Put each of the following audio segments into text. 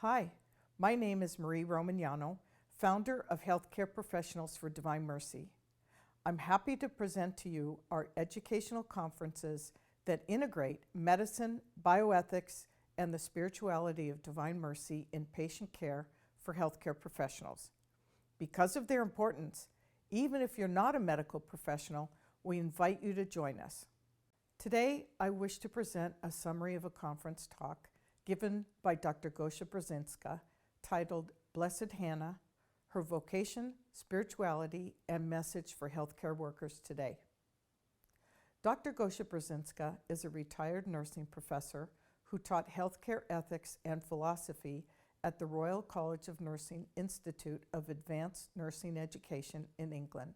Hi, my name is Marie Romagnano, founder of Healthcare Professionals for Divine Mercy. I'm happy to present to you our educational conferences that integrate medicine, bioethics, and the spirituality of Divine Mercy in patient care for healthcare professionals. Because of their importance, even if you're not a medical professional, we invite you to join us. Today, I wish to present a summary of a conference talk given by Dr. Gosia Brykczynska titled Blessed Hanna, Her Vocation, Spirituality, and Message for Healthcare Workers Today. Dr. Gosia Brykczynska is a retired nursing professor who taught healthcare ethics and philosophy at the Royal College of Nursing Institute of Advanced Nursing Education in England.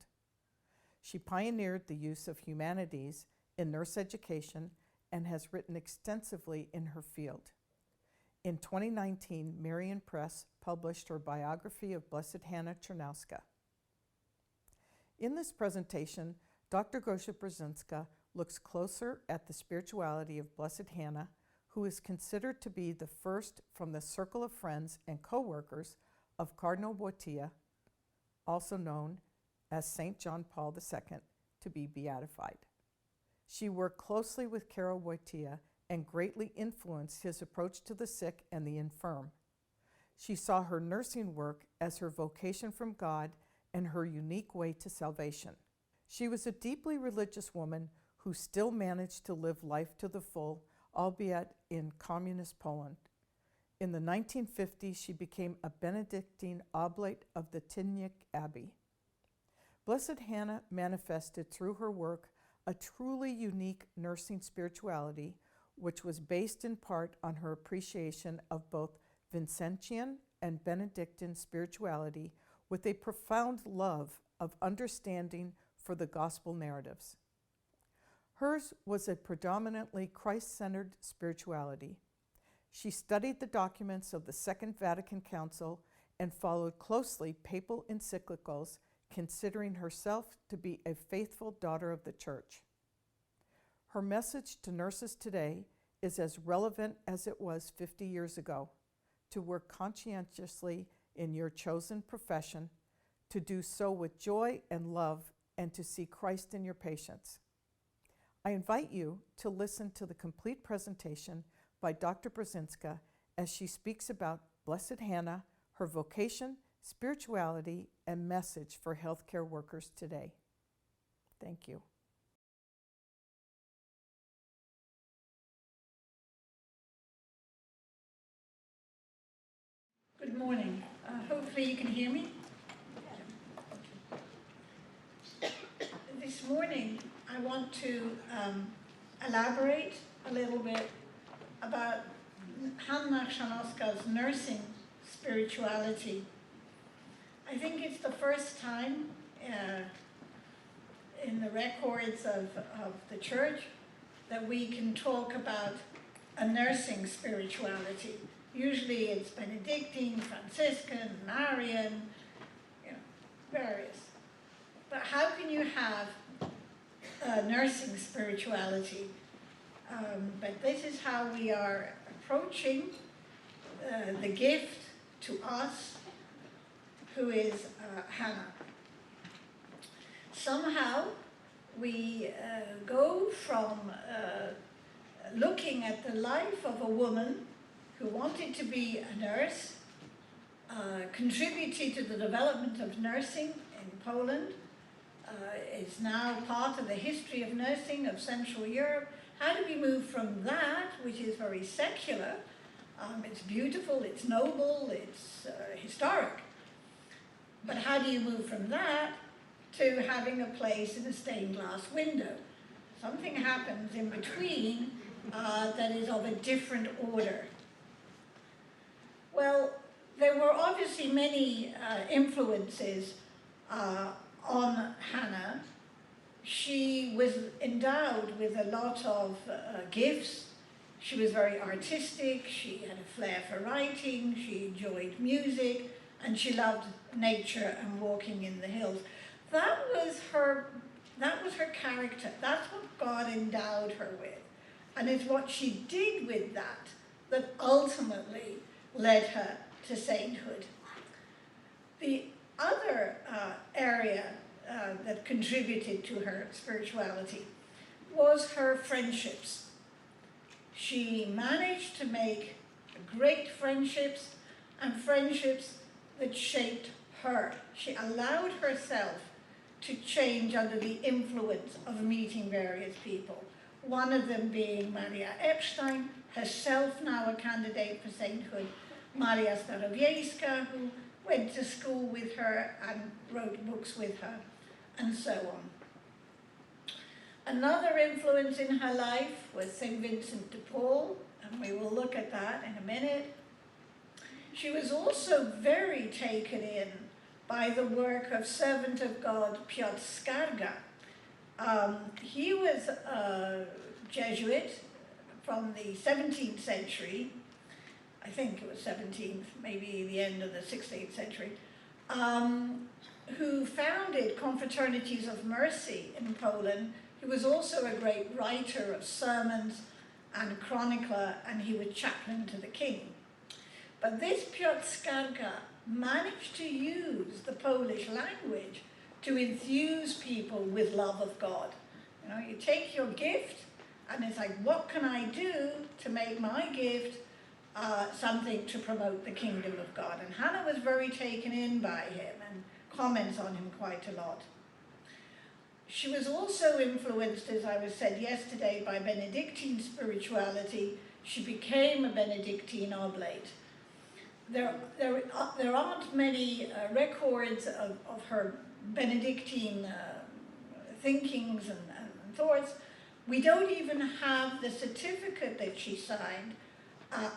She pioneered the use of humanities in nurse education and has written extensively in her field. In 2019, Marian Press published her biography of Blessed Hanna Chrzanowska. In this presentation, Dr. Gosia Brykczynska looks closer at the spirituality of Blessed Hanna, who is considered to be the first from the circle of friends and co-workers of Cardinal Wojtyła, also known as St. John Paul II, to be beatified. She worked closely with Karol Wojtyła and greatly influenced his approach to the sick and the infirm. She saw her nursing work as her vocation from God and her unique way to salvation. She was a deeply religious woman who still managed to live life to the full, albeit in communist Poland. In the 1950s, she became a Benedictine oblate of the Tyniec Abbey. Blessed Hanna manifested through her work a truly unique nursing spirituality, which was based in part on her appreciation of both Vincentian and Benedictine spirituality with a profound love of understanding for the gospel narratives. Hers was a predominantly Christ-centered spirituality. She studied the documents of the Second Vatican Council and followed closely papal encyclicals, considering herself to be a faithful daughter of the Church. Her message to nurses today is as relevant as it was 50 years ago: to work conscientiously in your chosen profession, to do so with joy and love, and to see Christ in your patients. I invite you to listen to the complete presentation by Dr. Brykczynska as she speaks about Blessed Hanna, her vocation, spirituality, and message for healthcare workers today. Thank you. Good morning. Hopefully you can hear me. This morning I want to elaborate a little bit about Hanna Chrzanowska's nursing spirituality. I think it's the first time in the records of the Church that we can talk about a nursing spirituality. Usually it's Benedictine, Franciscan, Marian, various. But how can you have a nursing spirituality? But this is how we are approaching the gift to us, who is Hanna. Somehow we go from looking at the life of a woman who wanted to be a nurse, contributed to the development of nursing in Poland, is now part of the history of nursing of Central Europe. How do we move from that, which is very secular, it's beautiful, it's noble, it's historic, but how do you move from that to having a place in a stained glass window? Something happens in between that is of a different order. Well, there were obviously many influences on Hanna. She was endowed with a lot of gifts. She was very artistic, she had a flair for writing, she enjoyed music, and she loved nature and walking in the hills. That was her character. That's what God endowed her with. And it's what she did with that ultimately led her to sainthood. The other area that contributed to her spirituality was her friendships. She managed to make great friendships and friendships that shaped her. She allowed herself to change under the influence of meeting various people. One of them being Maria Epstein, herself now a candidate for sainthood, Maria Starowiejska, who went to school with her and wrote books with her, and so on. Another influence in her life was St. Vincent de Paul, and we will look at that in a minute. She was also very taken in by the work of servant of God Piotr Skarga. He was a Jesuit from the 17th century, I think it was 17th, maybe the end of the 16th century, who founded confraternities of mercy in Poland. He was also a great writer of sermons and chronicler, and he was chaplain to the king. But this Piotr Skarga managed to use the Polish language to enthuse people with love of God. You know, you take your gift, and it's like, what can I do to make my gift something to promote the kingdom of God? And Hanna was very taken in by him and comments on him quite a lot. She was also influenced, as I was said yesterday, by Benedictine spirituality. She became a Benedictine oblate. There aren't many records of her Benedictine thinkings and thoughts. We don't even have the certificate that she signed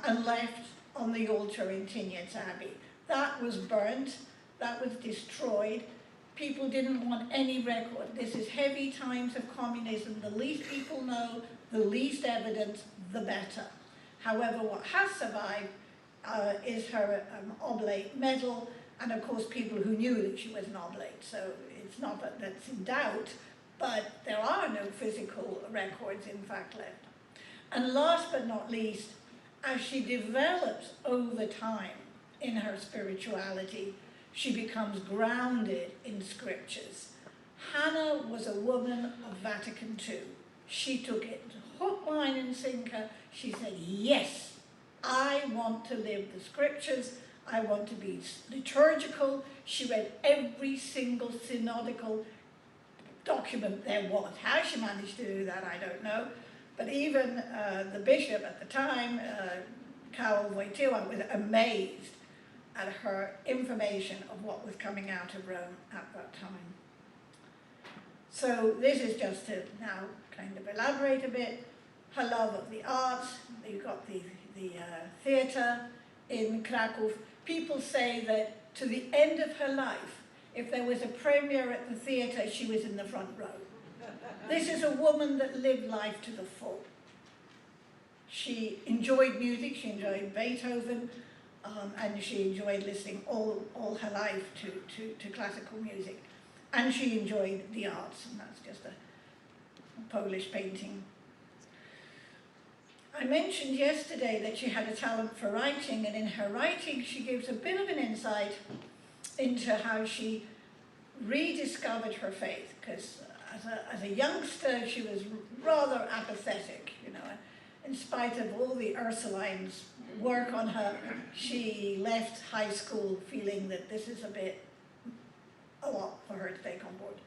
and left on the altar in Tyniec Abbey. That was burnt, that was destroyed. People didn't want any record. This is heavy times of communism. The least people know, the least evidence, the better. However, what has survived is her oblate medal, and of course people who knew that she was an oblate, so it's not that that's in doubt, but there are no physical records in fact left. And last but not least, as she develops over time in her spirituality, she becomes grounded in scriptures. Hanna was a woman of Vatican II. She took it hook, line and sinker. She said, yes, I want to live the scriptures. I want to be liturgical. She read every single synodical document there was. How she managed to do that, I don't know. But even the bishop at the time, Karol Wojtyła, was amazed at her information of what was coming out of Rome at that time. So this is just to now kind of elaborate a bit. Her love of the arts. You've got the theatre in Kraków. People say that to the end of her life, if there was a premiere at the theatre, she was in the front row. This is a woman that lived life to the full. She enjoyed music, she enjoyed Beethoven, and she enjoyed listening all her life to classical music. And she enjoyed the arts, and that's just a Polish painting. I mentioned yesterday that she had a talent for writing, and in her writing she gives a bit of an insight into how she rediscovered her faith, because as a youngster she was rather apathetic, you know. In spite of all the Ursulines' work on her, she left high school feeling that this is a lot for her to take on board.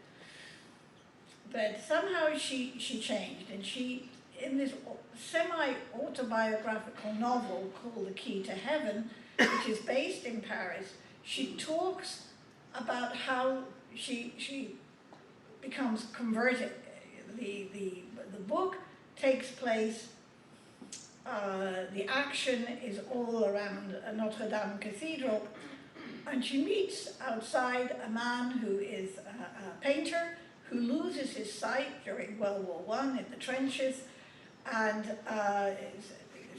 But somehow she changed, and she, in this semi-autobiographical novel called The Key to Heaven, which is based in Paris, she talks about how she becomes converted. The book takes place, the action is all around Notre Dame Cathedral, and she meets outside a man who is a painter who loses his sight during World War I in the trenches, and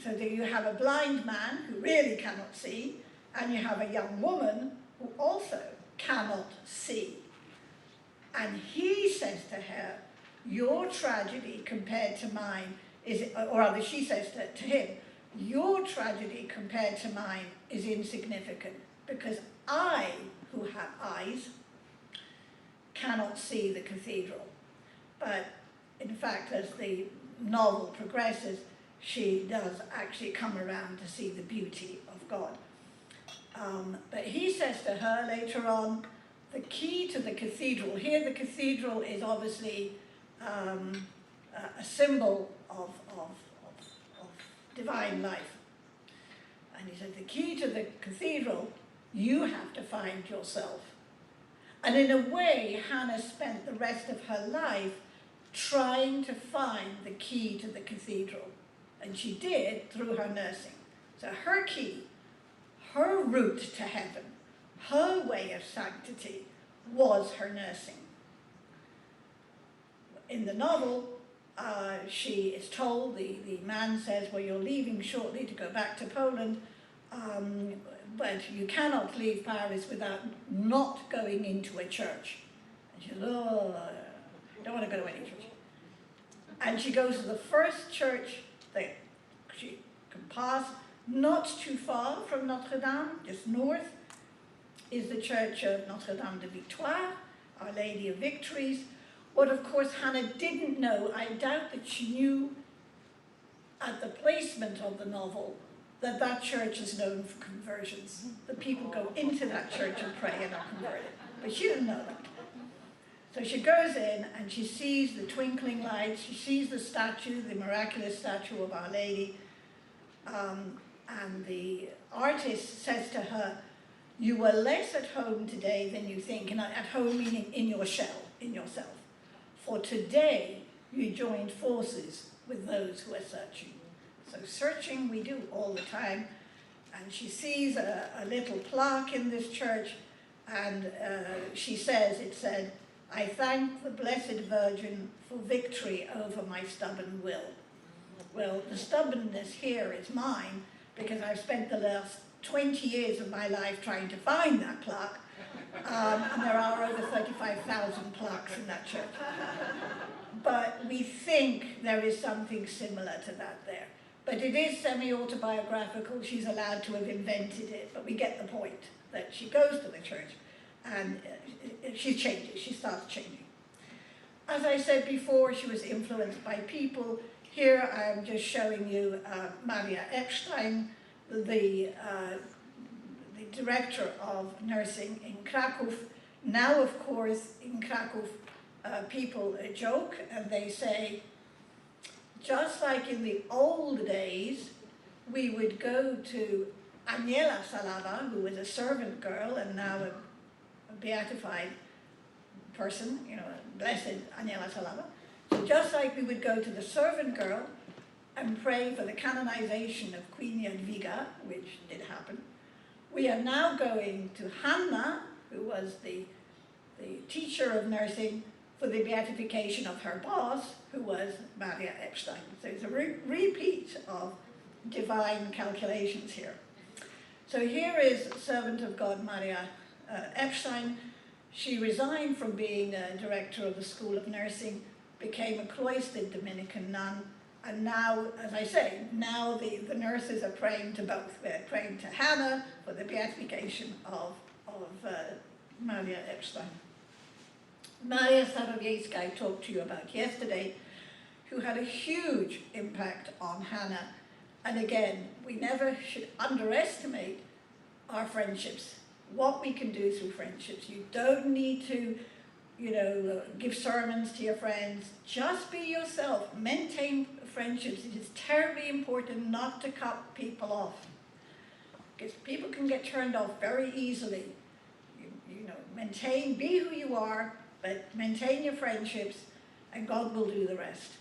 so that you have a blind man who really cannot see, and you have a young woman who also cannot see. And he says to her, your tragedy compared to mine is, or rather she says to him, your tragedy compared to mine is insignificant, because I, who have eyes, cannot see the cathedral. But in fact, as the novel progresses, she does actually come around to see the beauty of God. But he says to her later on, the key to the cathedral, here the cathedral is obviously a symbol of divine life. And he said, the key to the cathedral, you have to find yourself. And in a way, Hanna spent the rest of her life trying to find the key to the cathedral. And she did through her nursing. So her key, her route to heaven, her way of sanctity was her nursing. In the novel, she is told, the man says, well, you're leaving shortly to go back to Poland, but you cannot leave Paris without not going into a church. And she says, oh, I don't want to go to any church. And she goes to the first church that she can pass, not too far from Notre Dame, just north, is the church of Notre Dame de Victoire, Our Lady of Victories. What, of course, Hanna didn't know, I doubt that she knew at the placement of the novel, that that church is known for conversions. The people go into that church and pray and are converted. But she didn't know that. So she goes in and she sees the twinkling lights, she sees the statue, the miraculous statue of Our Lady, and the artist says to her, you were less at home today than you think, and at home meaning in your shell, in yourself. For today, you joined forces with those who are searching. So searching we do all the time. And she sees a little plaque in this church, and she says, it said, I thank the Blessed Virgin for victory over my stubborn will. Well, the stubbornness here is mine, because I've spent the last 20 years of my life trying to find that plaque, and there are over 35,000 plaques in that church. But we think there is something similar to that there. But it is semi-autobiographical, she's allowed to have invented it, but we get the point, that she goes to the church and she changes, she starts changing. As I said before, she was influenced by people. Here I am just showing you Maria Epstein, the director of nursing in Krakow. Now, of course, in Krakow, people joke and they say, just like in the old days, we would go to Aniela Salava, who was a servant girl and now a beatified person, you know, blessed Aniela Salava. So just like we would go to the servant girl and pray for the canonization of Queen Jadwiga, which did happen, we are now going to Hanna, who was the teacher of nursing, for the beatification of her boss, who was Maria Epstein. So it's a repeat of divine calculations here. So here is servant of God Maria Epstein. She resigned from being a director of the School of Nursing, became a cloistered Dominican nun, and now, as I say, now the nurses are praying to both. They're praying to Hanna for the beatification of Maria Epstein. Maria Starowiejska I talked to you about yesterday, who had a huge impact on Hanna. And again, we never should underestimate our friendships, what we can do through friendships. You don't need to, you know, give sermons to your friends. Just be yourself. Maintain friendships. It is terribly important not to cut people off, because people can get turned off very easily. You know, be who you are, but maintain your friendships, and God will do the rest.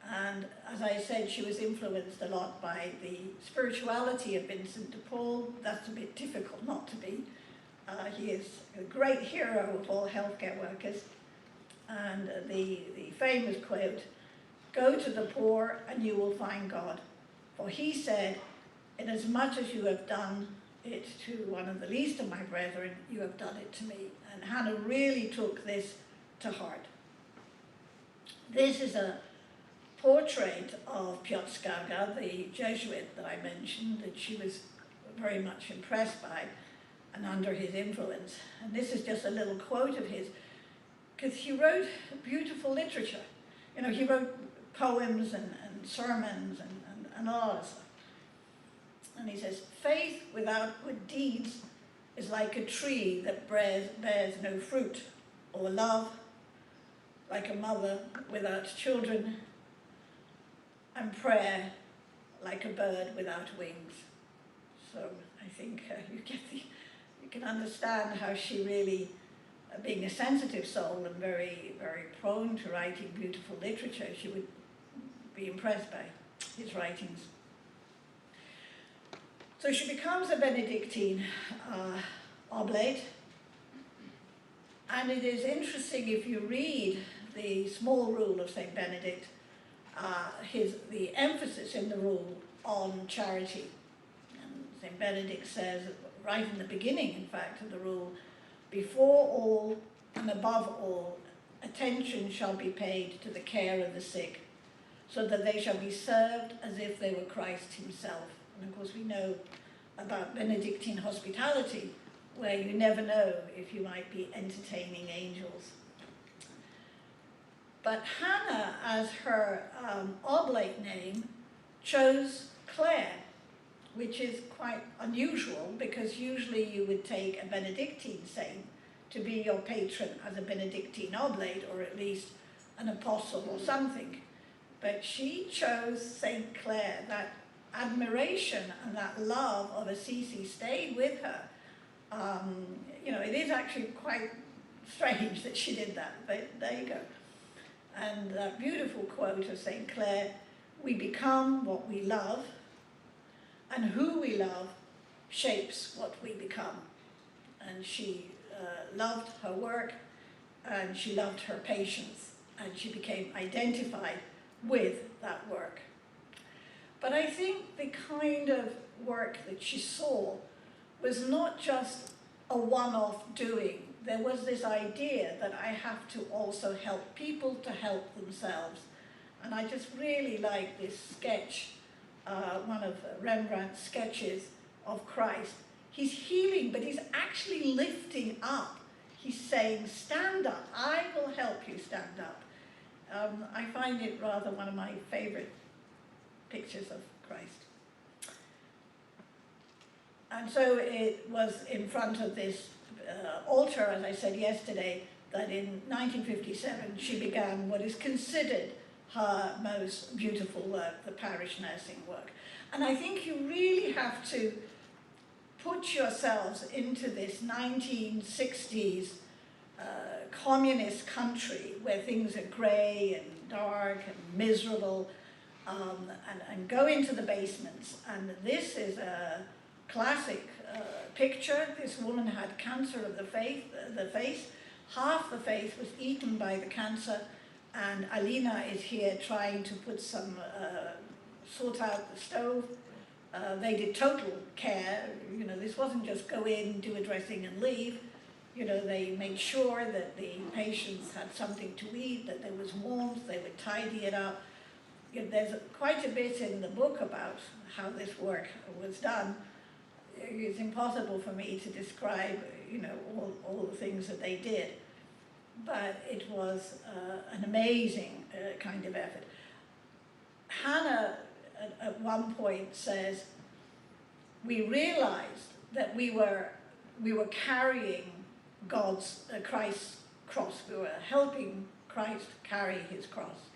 And as I said, she was influenced a lot by the spirituality of Vincent de Paul. That's a bit difficult not to be. He is a great hero of all healthcare workers. And the famous quote, "Go to the poor and you will find God. For he said, inasmuch as you have done it to one of the least of my brethren, you have done it to me." And Hanna really took this to heart. This is a portrait of Piotrowska, the Jesuit that I mentioned, that she was very much impressed by and under his influence. And this is just a little quote of his, because he wrote beautiful literature. You know, he wrote poems and sermons and all that stuff. And he says, faith without good deeds is like a tree that bears no fruit, or love like a mother without children, and prayer like a bird without wings. So I think you can understand how she really, being a sensitive soul and very, very prone to writing beautiful literature, she would be impressed by his writings. So she becomes a Benedictine oblate, and it is interesting if you read the small rule of St. Benedict, the emphasis in the rule on charity. And St. Benedict says, right in the beginning, in fact, of the rule, before all and above all, attention shall be paid to the care of the sick, so that they shall be served as if they were Christ himself. And of course we know about Benedictine hospitality, where you never know if you might be entertaining angels. But Hanna, as her oblate name, chose Clare, which is quite unusual, because usually you would take a Benedictine saint to be your patron as a Benedictine oblate, or at least an apostle or something. But she chose St. Clare. That admiration and that love of Assisi stayed with her. You know, it is actually quite strange that she did that, but there you go. And that beautiful quote of St. Clare, we become what we love, and who we love shapes what we become. And she loved her work, and she loved her patients, and she became identified with that work. But I think the kind of work that she saw was not just a one-off doing. There was this idea that I have to also help people to help themselves. And I just really like this sketch, one of Rembrandt's sketches of Christ. He's healing, but he's actually lifting up. He's saying, stand up, I will help you stand up. I find it rather one of my favorite pictures of Christ. And so it was in front of this altar, as I said yesterday, that in 1957 she began what is considered her most beautiful work, the parish nursing work. And I think you really have to put yourselves into this 1960s communist country where things are grey and dark and miserable, and go into the basements. And this is a classic picture. This woman had cancer of the face. Half the face was eaten by the cancer, and Alina is here trying to put some, sort out the stove. They did total care. You know, this wasn't just go in, do a dressing and leave. You know, they made sure that the patients had something to eat, that there was warmth, they would tidy it up. You know, there's quite a bit in the book about how this work was done. It's impossible for me to describe, you know, all the things that they did. But it was an amazing kind of effort. Hanna, at one point, says, we realized that we were carrying Christ's cross. We were helping Christ carry his cross.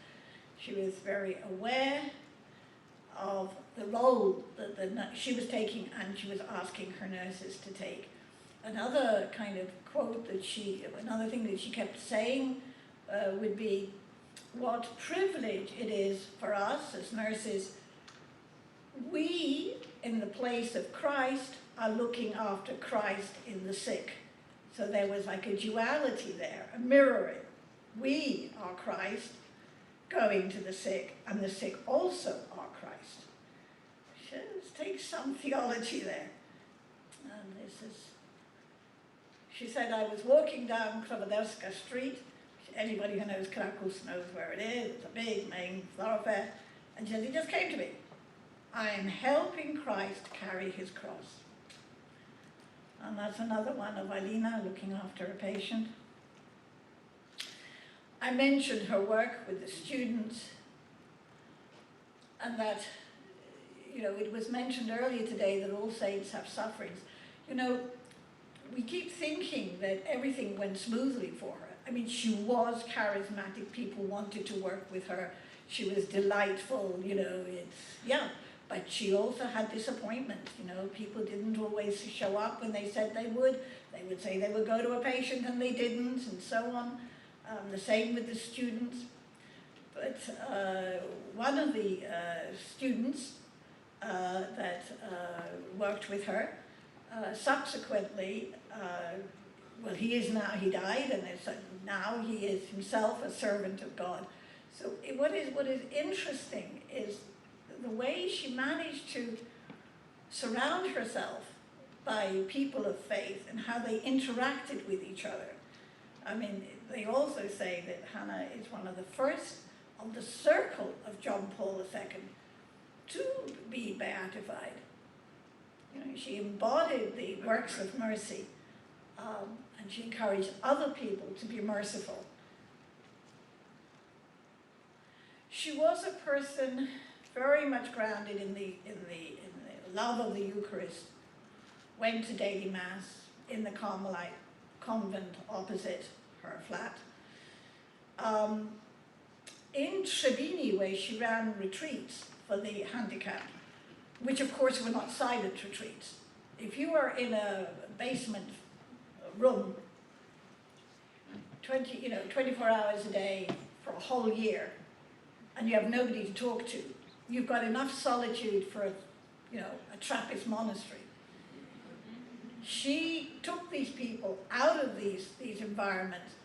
She was very aware of the role that she was taking, and she was asking her nurses to take. Another kind of quote another thing that she kept saying would be, what privilege it is for us as nurses. We, in the place of Christ, are looking after Christ in the sick. So there was like a duality there, a mirroring. We are Christ going to the sick, and the sick also are Christ. Let's take some theology there. And she said, I was walking down Chrzanowska Street, anybody who knows Krakus knows where it is. It's a big main thoroughfare. And he just came to me. I am helping Christ carry his cross. And that's another one of Alina looking after a patient. I mentioned her work with the students, and that, you know, it was mentioned earlier today that all saints have sufferings. You know, we keep thinking that everything went smoothly for her. I mean, she was charismatic. People wanted to work with her. She was delightful, you know, yeah. But she also had disappointment, you know. People didn't always show up when they said they would. They would say they would go to a patient and they didn't, and so on. The same with the students. But one of the students that worked with her subsequently, well, he died, and now he is himself a servant of God. So what is interesting is the way she managed to surround herself by people of faith and how they interacted with each other. I mean, they also say that Hanna is one of the first of the circle of John Paul II to be beatified. You know, she embodied the works of mercy, and she encouraged other people to be merciful. She was a person very much grounded in the love of the Eucharist, went to daily Mass in the Carmelite convent opposite her flat. In Trebini, where she ran retreats for the handicapped, which of course were not silent retreats. If you were in a basement room 24 hours a day for a whole year, and you have nobody to talk to, you've got enough solitude for a Trappist monastery. She took these people out of these environments,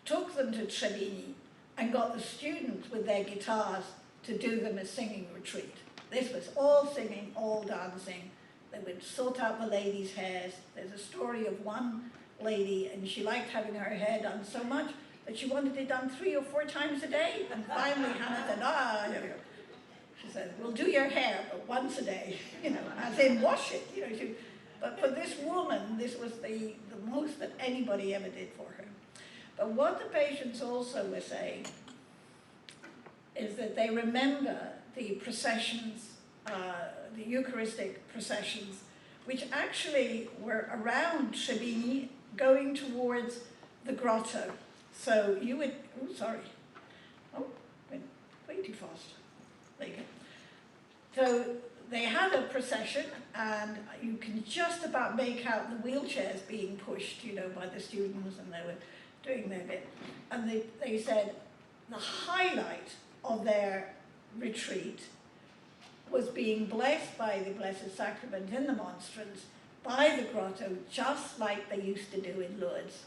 took them to Trebini, and got the students with their guitars to do them a singing retreat. This was all singing, all dancing. They would sort out the ladies' hairs. There's a story of one lady, and she liked having her hair done so much that she wanted it done 3 or 4 times a day. And finally Hanna said, here we go. She said, we'll do your hair, but once a day, as in wash it. But for this woman, this was the most that anybody ever did for her. But what the patients also were saying is that they remember the processions, the Eucharistic processions, which actually were around Trebini going towards the Grotto. So you would, went way too fast. There you go. So they had a procession, and you can just about make out the wheelchairs being pushed, by the students, and they were doing their bit. And they said the highlight of their retreat was being blessed by the Blessed Sacrament in the monstrance by the Grotto, just like they used to do in Lourdes.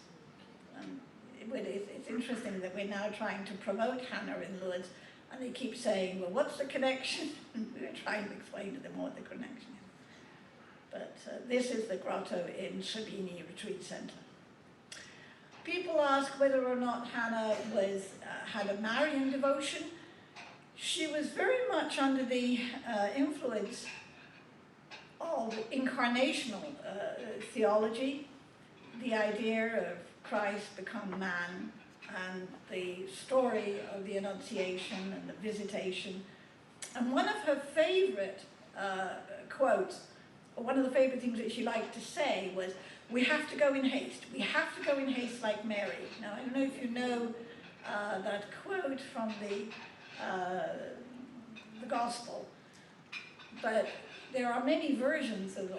It's interesting that we're now trying to promote Hanna in Lourdes, and they keep saying, well, what's the connection? And we're trying to explain to them what the connection is. But this is the Grotto in Trebini Retreat Center. People ask whether or not Hanna had a Marian devotion. She was very much under the influence of incarnational theology, the idea of Christ become man, and the story of the Annunciation and the Visitation. And one of her favorite quotes, or one of the favorite things that she liked to say was, we have to go in haste. We have to go in haste like Mary. Now, I don't know if you know that quote from the Gospel, but there are many versions of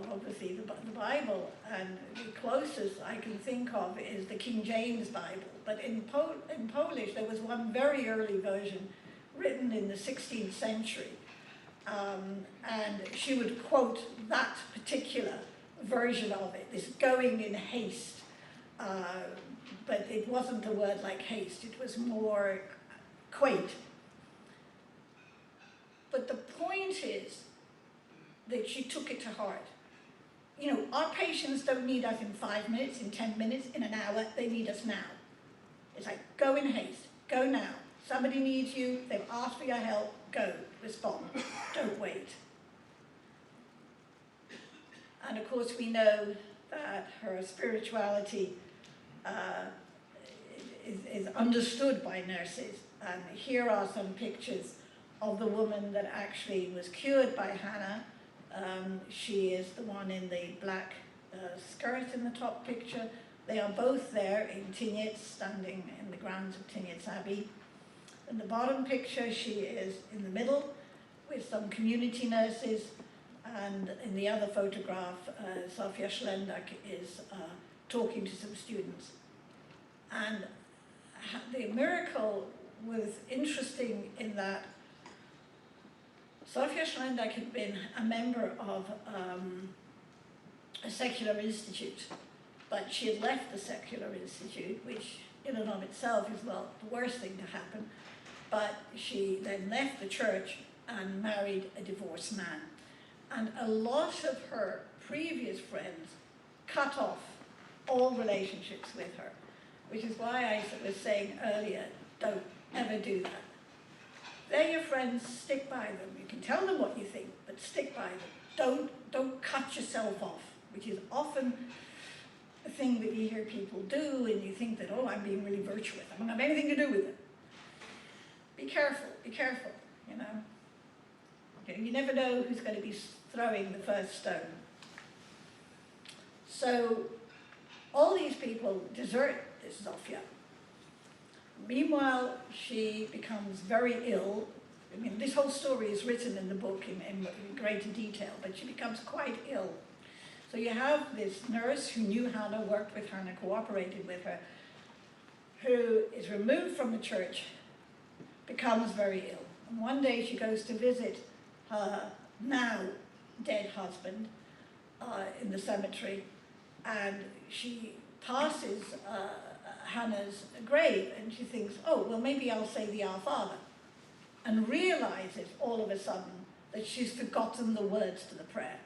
obviously the Bible, and the closest I can think of is the King James Bible. But in Polish, there was one very early version written in the 16th century, and she would quote that particular version of it, this going in haste, but it wasn't a word like haste, it was more quaint. But the point is that she took it to heart. Our patients don't need us in 5 minutes, in 10 minutes, in an hour, they need us now. It's like, go in haste, go now. Somebody needs you, they've asked for your help, go, respond, don't wait. And of course we know that her spirituality is understood by nurses. And here are some pictures of the woman that actually was cured by Hanna. She is the one in the black skirt in the top picture. They are both there in Tignes, standing in the grounds of Tignes Abbey. In the bottom picture, she is in the middle with some community nurses, and in the other photograph, Sofia Schlendak is talking to some students. And the miracle was interesting in that Sofia Schlendak had been a member of a secular institute, but she had left the secular institute, which in and of itself is not the worst thing to happen, but she then left the church and married a divorced man. And a lot of her previous friends cut off all relationships with her, which is why I was saying earlier, don't ever do that. They're your friends, stick by them. You can tell them what you think, but stick by them. Don't cut yourself off, which is often a thing that you hear people do, and you think that, oh, I'm being really virtuous. I don't have anything to do with it. Be careful, you know. Okay, you never know who's going to be throwing the first stone. So all these people desert this Zofia. Meanwhile, she becomes very ill. I mean, this whole story is written in the book in greater detail, but she becomes quite ill. So you have this nurse who knew Hanna, worked with Hanna, cooperated with her, who is removed from the church, becomes very ill. And one day she goes to visit her now dead husband in the cemetery, and she passes Hanna's grave, and she thinks, oh, well, maybe I'll say the Our Father, and realizes all of a sudden that she's forgotten the words to the prayer.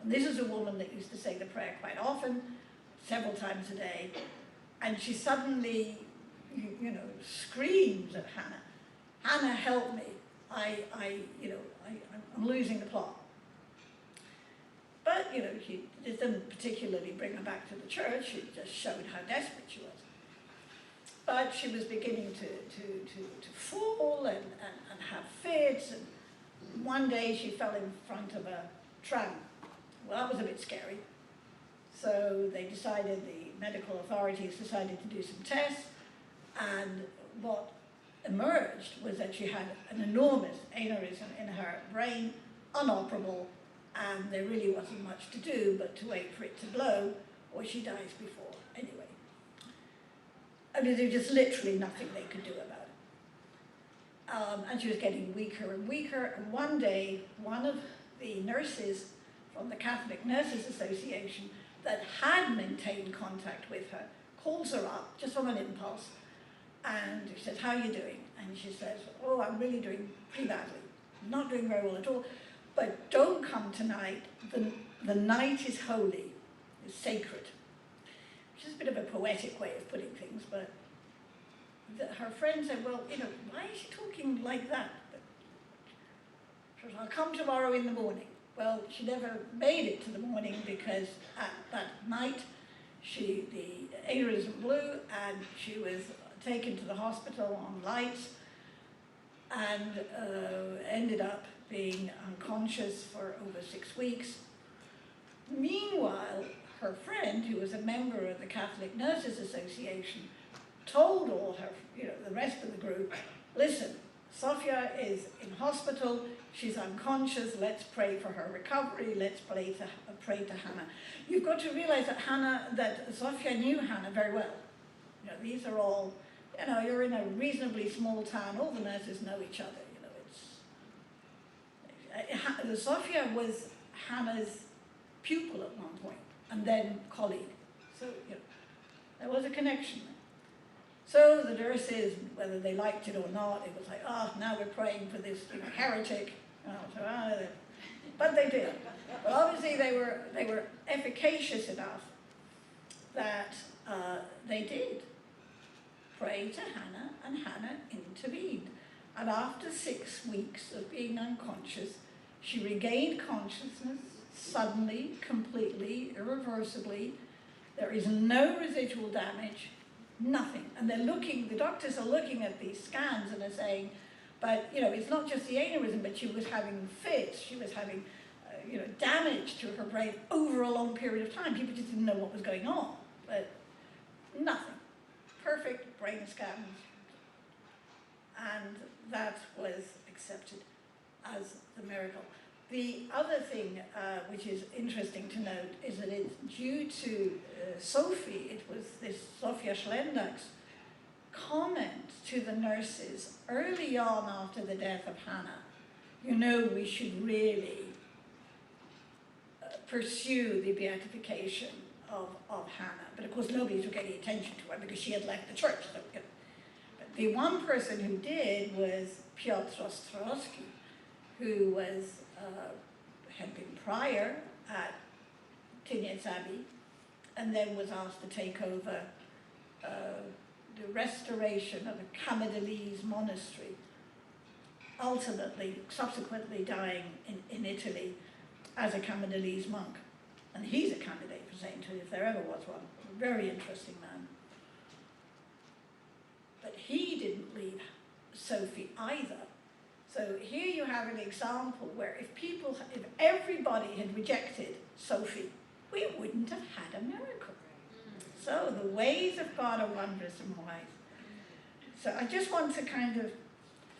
And this is a woman that used to say the prayer quite often, several times a day, and she suddenly, you know, screams at Hanna, Hanna, help me, I'm losing the plot. But, you know, she didn't particularly bring her back to the church, it just showed how desperate she was. But she was beginning to fall and have fits, and one day she fell in front of a tram. Well, that was a bit scary. So they decided, the medical authorities decided to do some tests, and what emerged was that she had an enormous aneurysm in her brain, unoperable, and there really wasn't much to do but to wait for it to blow, or she dies before. Anyway, I mean, there was just literally nothing they could do about it. And she was getting weaker and weaker, and one day, one of the nurses from the Catholic Nurses Association that had maintained contact with her calls her up, just on an impulse, and she says, how are you doing? And she says, oh, I'm really doing pretty badly. I'm not doing very well at all. But don't come tonight. The night is holy, it's sacred. Which is a bit of a poetic way of putting things, but her friend said, well, you know, why is she talking like that? She said, I'll come tomorrow in the morning. Well, she never made it to the morning because at that night, the aneurysm blew and she was taken to the hospital on lights and ended up being unconscious for over 6 weeks. Meanwhile, her friend, who was a member of the Catholic Nurses Association, told all her, the rest of the group, listen, Sofia is in hospital, she's unconscious, let's pray for her recovery, let's pray to Hanna. You've got to realize that Sofia knew Hanna very well. These are all, you're in a reasonably small town, all the nurses know each other, Sofia was Hanna's pupil at one point, and then colleague. So, there was a connection there. So the nurses, whether they liked it or not, it was like, now we're praying for this heretic. But they did. But obviously they were efficacious enough that they did. pray to Hanna, and Hanna intervened. And after 6 weeks of being unconscious, she regained consciousness suddenly, completely, irreversibly. There is no residual damage, nothing. And the doctors are looking at these scans and are saying, but, it's not just the aneurysm, but she was having fits, she was having, damage to her brain over a long period of time. People just didn't know what was going on, but nothing. Perfect brain scans. And that was accepted as the miracle. The other thing which is interesting to note is that it's due to Sophie, it was this Sofia Schlendak's comment to the nurses early on after the death of Hanna. We should really pursue the beatification of Hanna. But of course nobody took any attention to her because she had left the church. So, but the one person who did was Piotr Ostrowski, who was had been prior at Tyniec Abbey, and then was asked to take over the restoration of a Camaldolese monastery, subsequently dying in Italy as a Camaldolese monk. And he's a candidate for sainthood if there ever was one. A very interesting man. But he didn't leave Sophie either. So here you have an example where if everybody had rejected Sophie, we wouldn't have had a miracle. So the ways of God are wondrous and wise. So I just want to kind of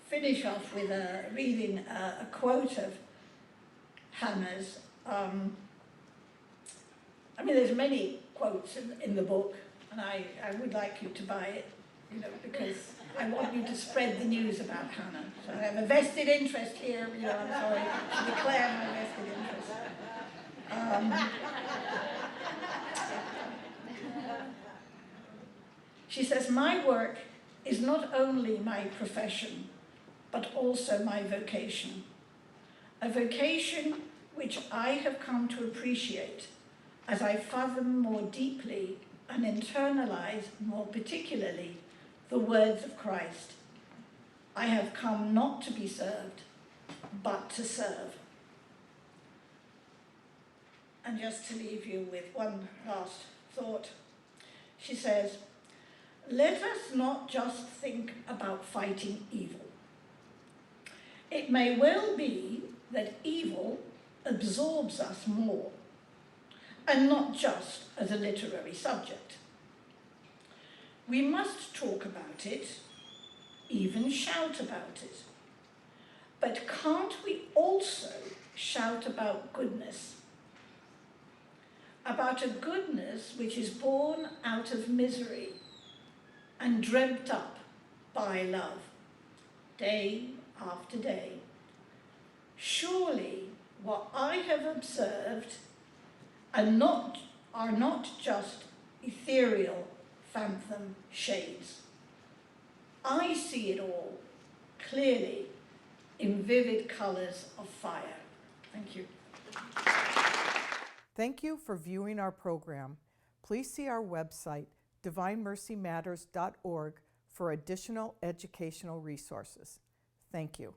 finish off with reading a quote of Hanna's. There's many quotes in the book, and I would like you to buy it, because I want you to spread the news about Hanna. So I have a vested interest here, I'm sorry to declare my vested interest. She says, my work is not only my profession, but also my vocation. A vocation which I have come to appreciate as I fathom more deeply and internalize more particularly the words of Christ. I have come not to be served, but to serve. And just to leave you with one last thought, she says, let us not just think about fighting evil. It may well be that evil absorbs us more, and not just as a literary subject. We must talk about it, even shout about it. But can't we also shout about goodness? About a goodness which is born out of misery and dreamt up by love, day after day. Surely what I have observed are not just ethereal phantom shades. I see it all clearly in vivid colours of fire. Thank you. Thank you for viewing our program. Please see our website, divinemercymatters.org, for additional educational resources. Thank you.